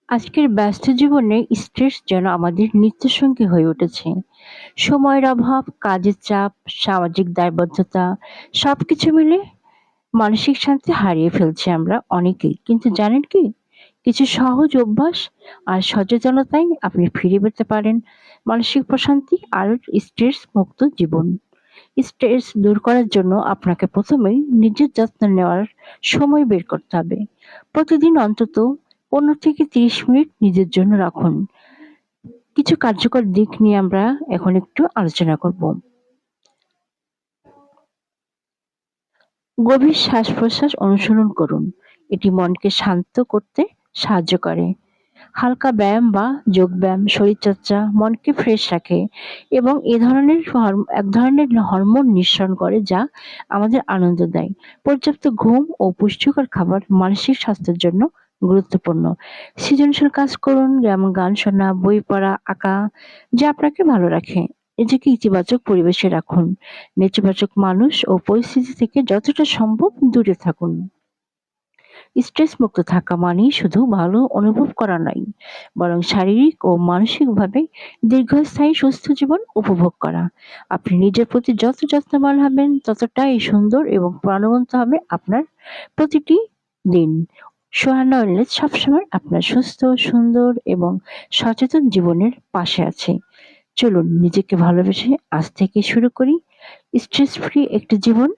আজকের ব্যস্ত জীবনে স্ট্রেস যেন আমাদের নিত্যসঙ্গী হয়ে উঠেছে। সময়ের অভাব, কাজের চাপ, সামাজিক দায়বদ্ধতা সবকিছু মিলে মানসিক শান্তি হারিয়ে ফেলছি আমরা অনেকেই। কিন্তু জানেন কি? কিছু সহজ অভ্যাস আর সচেতনতায় আপনি ফিরে পেতে পারেন মানসিক প্রশান্তি আর স্ট্রেস মুক্ত জীবন। স্ট্রেস দূর করার জন্য আপনাকে প্রথমেই নিজের যত্ন নেওয়ার সময় বের করতে হবে। প্রতিদিন অন্তত ১৫ থেকে ৩০ মিনিট নিজের জন্য রাখুন। কিছু কার্যকর দিক নিয়ে আমরা এখন একটু আলোচনা করব। গভীর শ্বাস-প্রশ্বাস অনুসরণ করুন। এটি মনকে শান্ত করতে সাহায্য করে। হালকা ব্যায়াম বা যোগব্যায়াম, শরীরচর্চা মনকে ফ্রেশ রাখে এবং এক ধরনের হরমোন নিঃসরণ করে যা আমাদের আনন্দ দেয়। পর্যাপ্ত ঘুম ও পুষ্টিকর খাবার মানসিক স্বাস্থ্যের জন্য গুরুত্বপূর্ণ। সৃজনশীল কাজ করুন, যেমন গান শোনা, বই পড়া, আঁকা, যা আপনাকে ভালো রাখে। নিজেকে ইতিবাচক পরিবেশে রাখুন। নেতিবাচক মানুষ ও পরিস্থিতি থেকে যতটা সম্ভব দূরে থাকুন। স্ট্রেস মুক্ত থাকা মানেই শুধু ভালো অনুভব করা নয়, বরং শারীরিক ও মানসিকভাবে দীর্ঘস্থায়ী সুস্থ জীবন উপভোগ করা। আপনি নিজের প্রতি যত যত্নবান হবেন, ততটাই সুন্দর এবং প্রাণবন্ত হবে আপনার প্রতিটি দিন। সোহানা ওয়েলনেস সবসময় আপনার সুস্থ, সুন্দর এবং সচেতন জীবনের পাশে আছে। চলুন নিজেকে ভালোবেসে আজ থেকে শুরু করি স্ট্রেস ফ্রি একটি জীবন।